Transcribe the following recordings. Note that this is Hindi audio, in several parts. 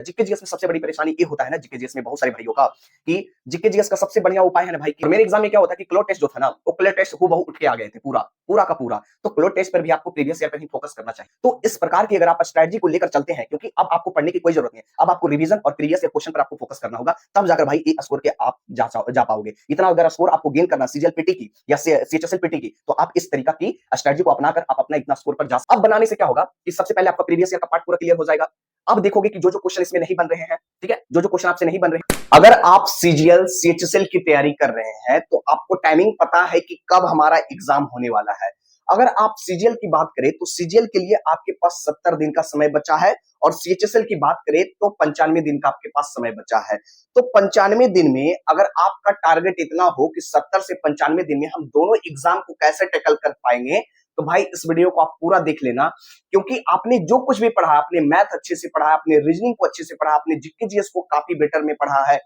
जीके जीएस में सबसे बड़ी परेशानी ये होता है ना जीके जीएस में बहुत सारे भाइयों का कि जीके जीएस का सबसे बढ़िया उपाय है ना भाई कि मेरे एग्जाम में क्या होता है कि क्लो टेस्ट जो था ना वो क्लो टेस्ट हूबहू उठ के आ गए थे पूरा पूरा का पूरा। तो क्लो टेस्ट पर भी आपको प्रीवियस ईयर पर ही फोकस करना चाहिए। तो इस प्रकार की अगर आप स्ट्रेटजी को लेकर चलते हैं, क्योंकि अब आपको पढ़ने की कोई जरूरत नहीं है, अब आपको रिवीजन और प्रीवियस ईयर क्वेश्चन पर आपको फोकस करना होगा, तब जाकर भाई ए स्कोर के आप जा पाओगे। इतना अगर स्कोर आपको गेन करना सीजीएल पीटी की या सीएचएसएल पीटी की, तो आप इस तरीका की स्ट्रेटजी को अपनाकर आप अपना इतना स्कोर पर जा। अब बनाने से क्या होगा कि सबसे पहले आपका प्रीवियस ईयर का पार्ट पूरा क्लियर हो जाएगा। अब देखोगे कि जो क्वेश्चन इसमें नहीं बन रहे हैं, ठीक है, जो क्वेश्चन आपसे नहीं बन रहे हैं, अगर आप सीजीएल सीएचएसएल की तैयारी कर रहे हैं तो आपको टाइमिंग पता है कि कब हमारा एग्जाम होने वाला है। अगर आप सीजीएल की बात करें तो सीजीएल के लिए आपके पास 70 दिन का समय बचा है, और सीएचएसएल की बात करें तो 95 दिन का आपके पास समय बचा है। तो 95 दिन में अगर आपका टारगेट इतना हो कि 70 से 95 दिन में हम दोनों एग्जाम को कैसे टैकल कर पाएंगे, तो भाई इस वीडियो को आप पूरा देख लेना। क्योंकि आपने जो कुछ भी पढ़ा, आपने मैथ अच्छे से पढ़ा, आपने रीजनिंग को अच्छे से पढ़ा, आपने जीके जीएस को काफी बेटर में पढ़ा है,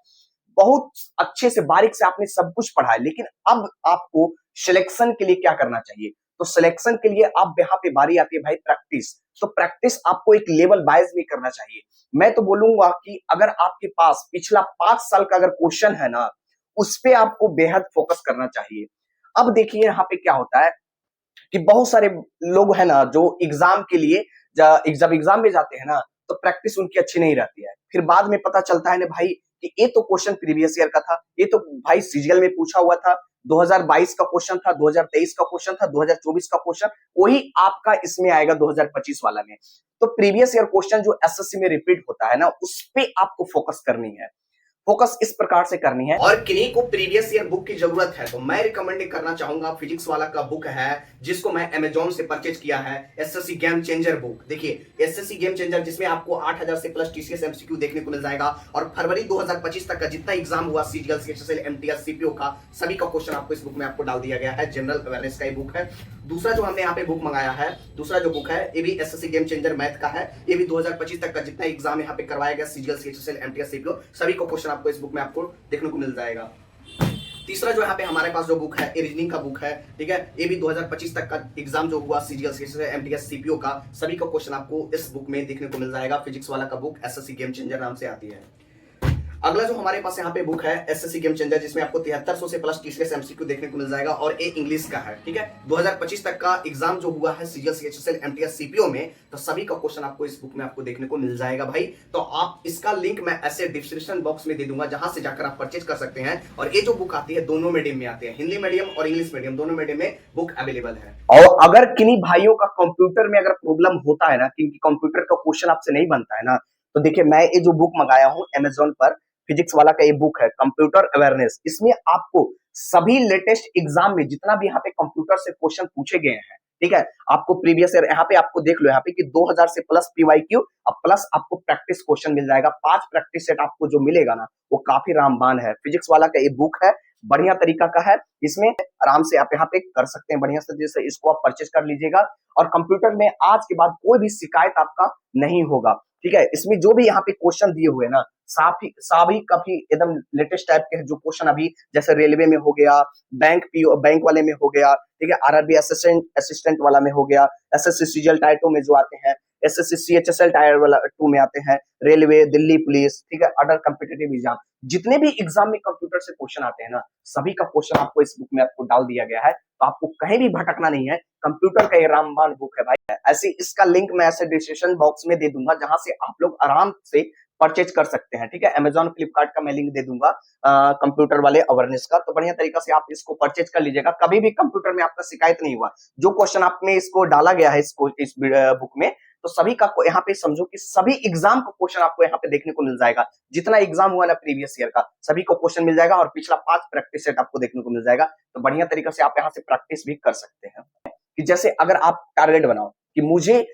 बहुत अच्छे से बारीक से आपने सब कुछ पढ़ा है, लेकिन अब आपको सिलेक्शन के लिए क्या करना चाहिए? तो सिलेक्शन के लिए अब यहाँ पे बारी आती है भाई प्रैक्टिस। तो प्रैक्टिस आपको एक लेवल वाइज में करना चाहिए। मैं तो बोलूंगा कि अगर आपके पास पिछला 5 साल का अगर क्वेश्चन है ना, उस पे आपको बेहद फोकस करना चाहिए। अब देखिए यहाँ पे क्या होता है कि बहुत सारे लोग है ना जो एग्जाम के लिए जब एग्जाम में जाते हैं ना, तो प्रैक्टिस उनकी अच्छी नहीं रहती है। फिर बाद में पता चलता है ना भाई कि ये तो क्वेश्चन प्रीवियस ईयर का था, ये तो भाई सीजीएल में पूछा हुआ था, 2022 का क्वेश्चन था, 2023 का क्वेश्चन था, 2024 का क्वेश्चन वही आपका इसमें आएगा 2025 वाला में। तो प्रीवियस ईयर क्वेश्चन जो एसएससी में रिपीट होता है ना, उस पे आपको फोकस करनी है। फोकस इस प्रकार से करनी है। और किन्हीं को प्रीवियस ईयर बुक की जरूरत है तो मैं रिकमेंड करना चाहूंगा, फिजिक्स वाला का बुक है जिसको मैं अमेजोन से परचेज किया है, एसएससी गेम चेंजर बुक। देखिए एसएससी गेम चेंजर, जिसमें आपको 8000 से प्लस टीसीएस एमसीक्यू देखने को मिल जाएगा, और फरवरी 2025 तक का जितना एग्जाम हुआ सीजीएल सीएचएसएल एमटीएस सीपीओ का, सभी का क्वेश्चन आपको इस बुक में आपको डाल दिया गया है। जनरल अवेयरनेस का ये बुक है। दूसरा जो हमने यहाँ पे बुक मंगाया है, दूसरा जो बुक है ये भी एसएससी गेम चेंजर मैथ का है। ये भी 2025 तक का जितना एग्जाम यहाँ पे करवाया गया सीजीएल सीएचएसएल एमटीएस सीपीओ, सभी का क्वेश्चन आपको इस बुक में आपको देखने को मिल जाएगा। तीसरा जो यहाँ पे हमारे पास जो बुक है ये रीजनिंग का बुक है, ठीक है। ये भी 2025 तक का एग्जाम जो हुआ सीजीएल सीएचएसएल एमटीएस सीपीओ का, सभी का क्वेश्चन आपको इस बुक में देखने को मिल जाएगा। फिजिक्स वाला का बुक एसएससी गेम चेंजर नाम से आती है। अगला जो हमारे पास यहाँ पे बुक है एसएससी गेम चेंजर, जिसमें आपको 7300 से प्लस टीसीएस एमसीक्यू देखने को मिल जाएगा, और ये इंग्लिश का है, ठीक है। 2025 तक का एग्जाम जो हुआ है सीजीएल सीएचएसएल एमटीएस सीपीओ में, तो सभी का क्वेश्चन आपको इस बुक में आपको देखने को मिल जाएगा भाई। तो आप इसका लिंक मैं ऐसे डिस्क्रिप्शन बॉक्स में दे दूंगा, जहां से जाकर आप परचेज कर सकते हैं। और ये जो बुक आती है दोनों मीडियम में आती है, हिंदी मीडियम और इंग्लिश मीडियम, दोनों मीडियम में बुक अवेलेबल है। और अगर किन्हीं भाइयों का कंप्यूटर में अगर प्रॉब्लम होता है ना, क्योंकि कंप्यूटर का क्वेश्चन आपसे नहीं बनता है ना, तो देखिए मैं ये जो बुक मंगाया हूँ अमेजोन पर, फिजिक्स वाला का ये बुक है कंप्यूटर अवेयरनेस। इसमें आपको सभी लेटेस्ट एग्जाम में जितना भी यहाँ पे कंप्यूटर से क्वेश्चन पूछे गए हैं, ठीक है, आपको प्रीवियस ईयर यहाँ पे आपको देख लो यहाँ पे कि 2000 से प्लस पीवाईक्यू और प्लस आपको प्रैक्टिस क्वेश्चन मिल जाएगा। 5 प्रैक्टिस सेट आपको जो मिलेगा ना, वो काफी रामबान है। फिजिक्स वाला का ये बुक है, बढ़िया तरीका का है। इसमें आराम से आप यहाँ पे कर सकते हैं बढ़िया से, जैसे इसको आप परचेज कर लीजिएगा। और कंप्यूटर में आज के बाद कोई भी शिकायत आपका नहीं होगा, ठीक है। इसमें जो भी यहाँ पे क्वेश्चन दिए हुए ना, सभी काफी एकदम लेटेस्ट टाइप के जो क्वेश्चन अभी जैसे रेलवे में हो गया, बैंक वाले में हो गया, ठीक है, आरआरबी असिस्टेंट वाला में हो गया, एसएससी सीजीएल टायर 2 में जो आते हैं, एसएससी सीएचएसएल टायर वाला 2 में आते हैं, रेलवे, दिल्ली पुलिस, ठीक है, अदर कॉम्पिटिटिव एग्जाम, जितने भी एग्जाम में कंप्यूटर से क्वेश्चन आते हैं ना, सभी का क्वेश्चन आपको इस बुक में आपको डाल दिया गया है। तो आपको कहीं भी भटकना नहीं है, कंप्यूटर का ये रामबाण बुक है भाई। ऐसे इसका लिंक मैं ऐसे डिस्क्रिप्शन बॉक्स में दे दूंगा, जहां से आप लोग आराम से परचेज कर सकते हैं, ठीक है। अमेजॉन फ्लिपकार्ट का मैं लिंक दे दूंगा कंप्यूटर वाले अवेयरनेस का, तो बढ़िया तरीका से आप इसको परचेज कर लीजिएगा। कभी भी कंप्यूटर में आपका शिकायत नहीं हुआ, जो क्वेश्चन आप में इसको डाला गया है इस बुक में, तो सभी का यहाँ पे समझो कि सभी एग्जाम का क्वेश्चन आपको यहाँ पे देखने को मिल जाएगा। जितना एग्जाम हुआ ना प्रीवियस ईयर का, सभी को क्वेश्चन मिल जाएगा, और पिछला 5 प्रैक्टिस सेट आपको देखने को मिल जाएगा। तो बढ़िया तरीका से आप यहाँ से प्रैक्टिस भी कर सकते हैं। कि जैसे अगर आप टारगेट बनाओ कि मुझे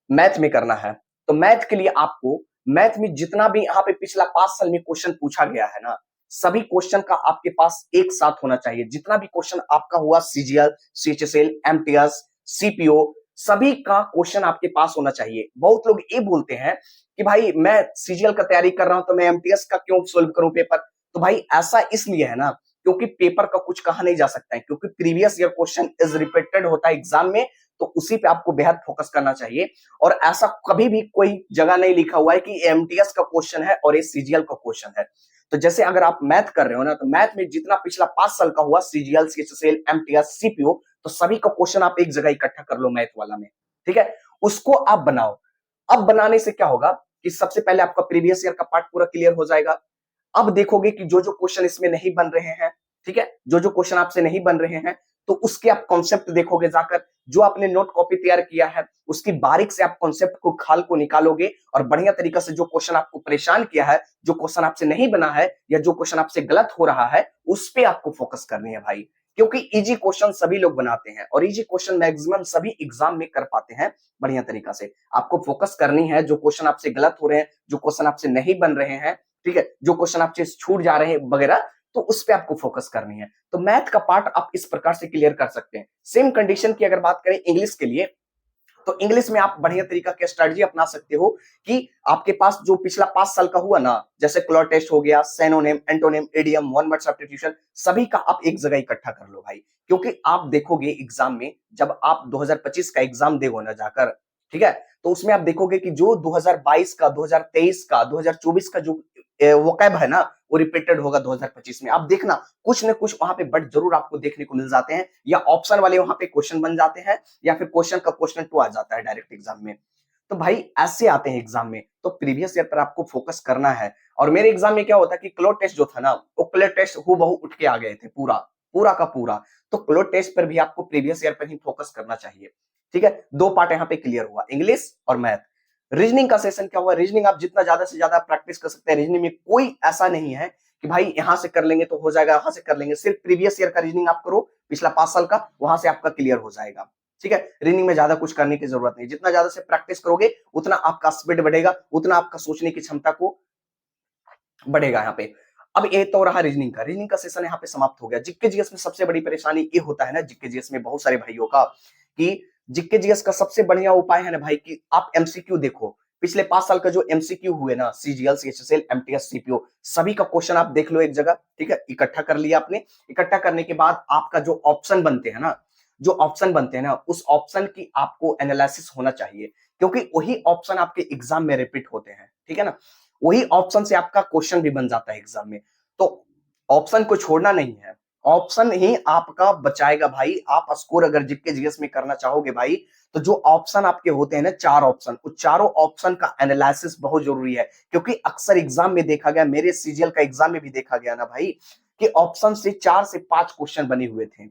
मैथ में करना है, तो मैथ के लिए आपको मैथ में जितना भी यहाँ पे पिछला 5 साल में क्वेश्चन पूछा गया है ना, सभी क्वेश्चन का आपके पास एक साथ होना चाहिए। जितना भी क्वेश्चन आपका हुआ सीजीएल सीएचएसएल एमटीएस सीपीओ, सभी का क्वेश्चन आपके पास होना चाहिए। बहुत लोग ये बोलते हैं कि भाई मैं सीजीएल का तैयारी कर रहा हूं तो मैं एमटीएस का क्यों सोल्व करूं पेपर। तो भाई ऐसा इसलिए है ना, क्योंकि पेपर का कुछ कहा नहीं जा सकता है, क्योंकि previous year question is repeated होता है एग्जाम में। तो उसी पे आपको बेहद फोकस करना चाहिए। और ऐसा कभी भी कोई जगह नहीं लिखा हुआ है कि एमटीएस का क्वेश्चन है और ये सीजीएल का क्वेश्चन है। तो जैसे अगर आप मैथ कर रहे हो ना, तो मैथ में जितना पिछला 5 साल का हुआ सीजीएल, सीएचएसएल, एमटीएस, सीपीओ, तो सभी का क्वेश्चन आप एक जगह इकट्ठा कर लो मैथ वाला में, ठीक है? उसको आप बनाओ। अब बनाने से क्या होगा कि सबसे पहले आपका प्रीवियस ईयर का पार्ट पूरा क्लियर हो जाएगा। अब देखोगे कि जो जो क्वेश्चन इसमें नहीं बन रहे हैं, ठीक है, जो जो क्वेश्चन आपसे नहीं बन रहे हैं, तो उसके आप कॉन्सेप्ट देखोगे जाकर, जो आपने नोट कॉपी तैयार किया है उसकी बारीक से आप कॉन्सेप्ट को खाल को निकालोगे और बढ़िया तरीका से जो क्वेश्चन आपको परेशान किया है, जो क्वेश्चन आपसे नहीं बना है या जो क्वेश्चन आपसे गलत हो रहा है, उस पे आपको फोकस करनी है भाई। क्योंकि इजी क्वेश्चन सभी लोग बनाते हैं और इजी क्वेश्चन मैक्सिमम सभी एग्जाम में कर पाते हैं बढ़िया तरीका से। आपको फोकस करनी है जो क्वेश्चन आपसे गलत हो रहे हैं, जो क्वेश्चन आपसे नहीं बन रहे हैं, ठीक है, जो क्वेश्चन आपसे छूट जा रहे हैं वगैरह, तो उस पे आपको फोकस करनी है। तो मैथ का पार्ट आप इस प्रकार से क्लियर कर सकते हैं। सेम कंडीशन की अगर बात करें इंग्लिश के लिए, तो इंग्लिश में आप बढ़िया तरीका की स्ट्रेटजी अपना सकते हो कि आपके पास जो पिछला 5 साल का हुआ ना, जैसे क्लॉ टेस्ट हो गया, synonym, antonym, idiom, one word substitution, सभी का आप एक जगह इकट्ठा कर लो भाई। क्योंकि आप देखोगे एग्जाम में, जब आप 2025 का एग्जाम देगो ना जाकर, ठीक है, तो उसमें आप देखोगे कि जो 2022 का, 2023 का, 2024 का जो वोकैब है ना, वो रिपीटेड होगा 2025 में। आप देखना कुछ न कुछ वहां पे बट जरूर आपको देखने को मिल जाते हैं, या ऑप्शन वाले वहां पे क्वेश्चन बन जाते हैं, या फिर क्वेश्चन का क्वेश्चन टू आ जाता है डायरेक्ट एग्जाम में। तो भाई ऐसे आते हैं एग्जाम में, तो प्रीवियस ईयर पर आपको फोकस करना है। और मेरे एग्जाम में क्या होता है कि क्लो टेस्ट जो था ना, वो क्लो टेस्ट हूबहू उठ के आ गए थे पूरा, पूरा का पूरा। तो क्लो टेस्ट पर भी आपको प्रीवियस ईयर पर ही फोकस करना चाहिए, ठीक है। दो पार्ट यहाँ पे क्लियर हुआ, इंग्लिश और मैथ। रीजनिंग का सेशन क्या हुआ, रीजनिंग आप जितना ज्यादा से ज्यादा प्रैक्टिस कर सकते हैं। रीजनिंग में कोई ऐसा नहीं है कि भाई यहां से कर लेंगे तो हो जाएगा, यहां से कर लेंगे। सिर्फ प्रीवियस ईयर का रीजनिंग आप करो, पिछला 5 साल का, वहां से आपका क्लियर हो जाएगा, ठीक है। रीजनिंग में ज्यादा कुछ करने की जरूरत नहीं, जितना ज्यादा से प्रैक्टिस करोगे उतना आपका स्पीड बढ़ेगा, उतना आपका सोचने की क्षमता को बढ़ेगा यहाँ पे। अब ये तो रहा रीजनिंग का, रीजनिंग का सेशन यहाँ पे समाप्त हो गया। जीके जीएस में सबसे बड़ी परेशानी ये होता है ना जीके जीएस में बहुत सारे भाइयों का, कि जीके जीएस का सबसे बढ़िया उपाय है ना भाई कि आप एमसीक्यू देखो। पिछले 5 साल का जो एमसीक्यू हुए ना, सीजीएल, सीएचएसएल, एमटीएस, सीपीओ, सभी का क्वेश्चन आप देख लो एक जगह, ठीक है। इकट्ठा कर लिया आपने, इकट्ठा करने के बाद आपका जो ऑप्शन बनते हैं ना, जो ऑप्शन बनते हैं ना, उस ऑप्शन की आपको एनालिसिस होना चाहिए, क्योंकि वही ऑप्शन आपके एग्जाम में रिपीट होते हैं, ठीक है ना। वही ऑप्शन से आपका क्वेश्चन भी बन जाता है एग्जाम में। तो ऑप्शन को छोड़ना नहीं है, ऑप्शन ही आपका बचाएगा भाई। आप स्कोर अगर जीके जीएस में करना चाहोगे भाई, तो जो ऑप्शन आपके होते हैं ना, 4 ऑप्शन, उस चारों ऑप्शन का एनालिसिस बहुत जरूरी है। क्योंकि अक्सर एग्जाम में देखा गया, मेरे सीजीएल का एग्जाम में भी देखा गया ना भाई, कि ऑप्शन से 4 से 5 क्वेश्चन बने हुए थे।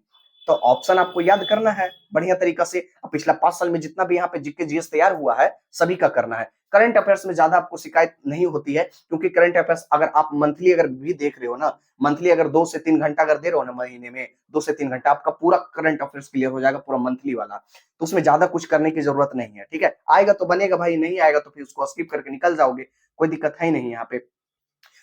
तो ऑप्शन आपको याद करना है बढ़िया तरीका से। पिछला 5 साल में जितना भी यहाँ पे जीके जीएस तैयार हुआ है, सभी का करना है। करंट अफेयर्स में ज्यादा आपको शिकायत नहीं होती है, क्योंकि करंट अफेयर्स अगर आप मंथली अगर भी देख रहे हो ना, मंथली अगर 2 से 3 घंटा अगर दे रहे हो ना, महीने में 2 से 3 घंटा, आपका पूरा करंट अफेयर्स क्लियर हो जाएगा, पूरा मंथली वाला। तो उसमें ज्यादा कुछ करने की जरूरत नहीं है, ठीक है। आएगा तो बनेगा भाई, नहीं आएगा तो फिर उसको स्किप करके निकल जाओगे, कोई दिक्कत है ही नहीं यहाँ पे।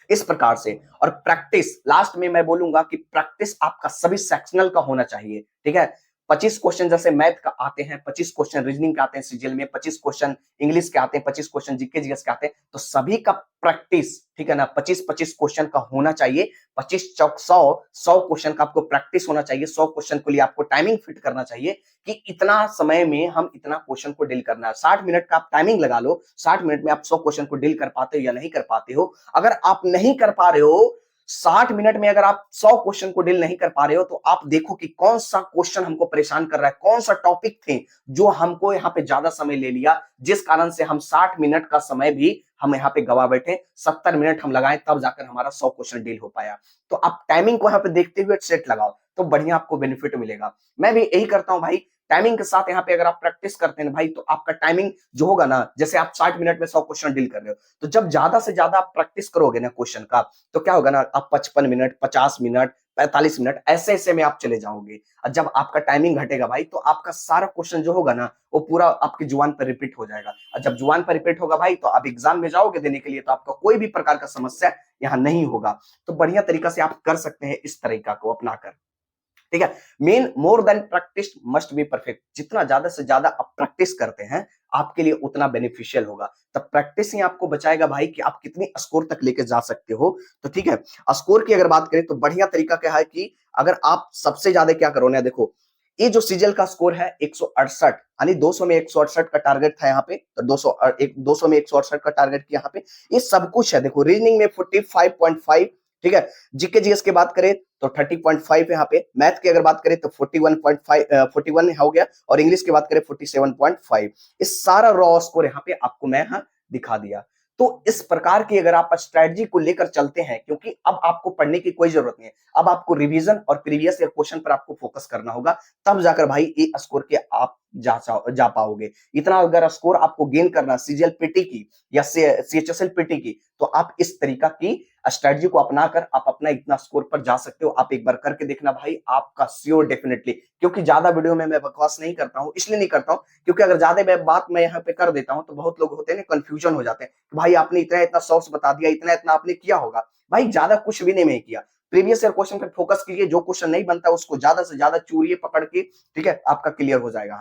इस प्रकार से। और प्रैक्टिस, लास्ट में मैं बोलूंगा कि प्रैक्टिस आपका सभी सेक्शनल का होना चाहिए, ठीक है। 25 क्वेश्चन जैसे मैथ का आते हैं, 25 क्वेश्चन रीजनिंग के आते हैं सीजीएल में, 25 क्वेश्चन इंग्लिश के आते हैं, 25 क्वेश्चन जीके जीएस के आते हैं, तो सभी का प्रैक्टिस, ठीक है ना, 25-25 क्वेश्चन का होना चाहिए। 25 चौक 100 क्वेश्चन का आपको प्रैक्टिस होना चाहिए। 100 क्वेश्चन के लिए आपको टाइमिंग फिट करना चाहिए कि इतना समय में हम इतना क्वेश्चन को डील करना है। 60 मिनट का आप टाइमिंग लगा लो, 60 मिनट में आप 100 क्वेश्चन को डील कर पाते हो या नहीं कर पाते हो। अगर आप नहीं कर पा रहे हो 60 मिनट में, अगर आप 100 क्वेश्चन को डील नहीं कर पा रहे हो, तो आप देखो कि कौन सा क्वेश्चन हमको परेशान कर रहा है, कौन सा टॉपिक थे जो हमको यहाँ पे ज्यादा समय ले लिया, जिस कारण से हम 60 मिनट का समय भी हम यहाँ पे गवा बैठे, 70 मिनट हम लगाए तब जाकर हमारा 100 क्वेश्चन डील हो पाया। तो आप टाइमिंग को यहाँ पे देखते हुए सेट लगाओ, तो बढ़िया आपको बेनिफिट मिलेगा। मैं भी यही करता हूँ भाई, टाइमिंग के साथ यहाँ पे अगर आप प्रैक्टिस करते हैं भाई, तो आपका टाइमिंग जो होगा ना, जैसे आप 60 मिनट में 100 क्वेश्चन डील कर रहे हो, तो जब ज्यादा से ज्यादा आप प्रैक्टिस करोगे ना क्वेश्चन का, तो क्या होगा ना, आप 55 मिनट, 50 मिनट, 45 मिनट ऐसे ऐसे में आप चले जाओगे। और जब आपका टाइमिंग घटेगा भाई, तो आपका सारा क्वेश्चन जो होगा ना, वो पूरा आपकी जुबान पर रिपीट हो जाएगा। और जब जुबान पर रिपीट होगा भाई, तो आप एग्जाम में जाओगे देने के लिए, तो आपका कोई भी प्रकार का समस्या यहाँ नहीं होगा। तो बढ़िया तरीका से आप कर सकते हैं इस तरीका को अपनाकर, ठीक है। Main, more than practice must be perfect. जितना ज्यादा से ज्यादा आप प्रैक्टिस करते हैं, आपके लिए उतना बेनिफिशियल होगा। तब प्रैक्टिस ही आपको बचाएगा भाई कि आप कितनी स्कोर तक लेके जा सकते हो। तो ठीक है, स्कोर की अगर बात करें तो बढ़िया तरीका क्या है कि अगर आप सबसे ज्यादा क्या करो ना, देखो ये जो सीजीएल का स्कोर है 168, यानी 200 में 168 का टारगेट था यहाँ पे, तो 200 में 168 का टारगेट किया यहाँ पे। ये सब कुछ है, देखो रीजनिंग में 45.5, ठीक है। जीके जीएस की बात करें तो 30.5 यहाँ पे, मैथ की अगर बात करें तो 41.5, 41 हो गया, और इंग्लिश की बात करें 47.5। इस सारा रॉ स्कोर यहाँ पे आपको मैं यहाँ दिखा दिया। तो इस प्रकार की अगर आप स्ट्रेटजी को लेकर चलते हैं, क्योंकि अब आपको पढ़ने की कोई जरूरत नहीं है, अब आपको रिवीजन और प्रीवियस ईयर क्वेश्चन पर आपको फोकस करना होगा, तब जाकर भाई ये स्कोर के आप जा पाओगे। इतना अगर स्कोर आपको गेन करना सीजीएल पीटी की या सीएचएसएल पीटी की, तो आप इस तरीका की स्ट्रेटजी को अपनाकर आप अपना इतना स्कोर पर जा सकते हो। आप एक बार करके देखना भाई, आपका श्योर डेफिनेटली। क्योंकि ज्यादा वीडियो में मैं बकवास नहीं करता हूं, इसलिए नहीं करता हूं क्योंकि अगर ज्यादा मैं बात मैं यहाँ पे कर देता हूं तो बहुत लोग होते हैं ना, कंफ्यूजन हो जाते हैं कि भाई आपने इतना इतना सोर्स बता दिया, इतना इतना आपने किया होगा। भाई ज्यादा कुछ भी नहीं मैं किया, प्रीवियस ईयर क्वेश्चन पर फोकस कीजिए, जो क्वेश्चन नहीं बनता उसको ज्यादा से ज्यादा चूरिए पकड़ के, ठीक है, आपका क्लियर हो जाएगा।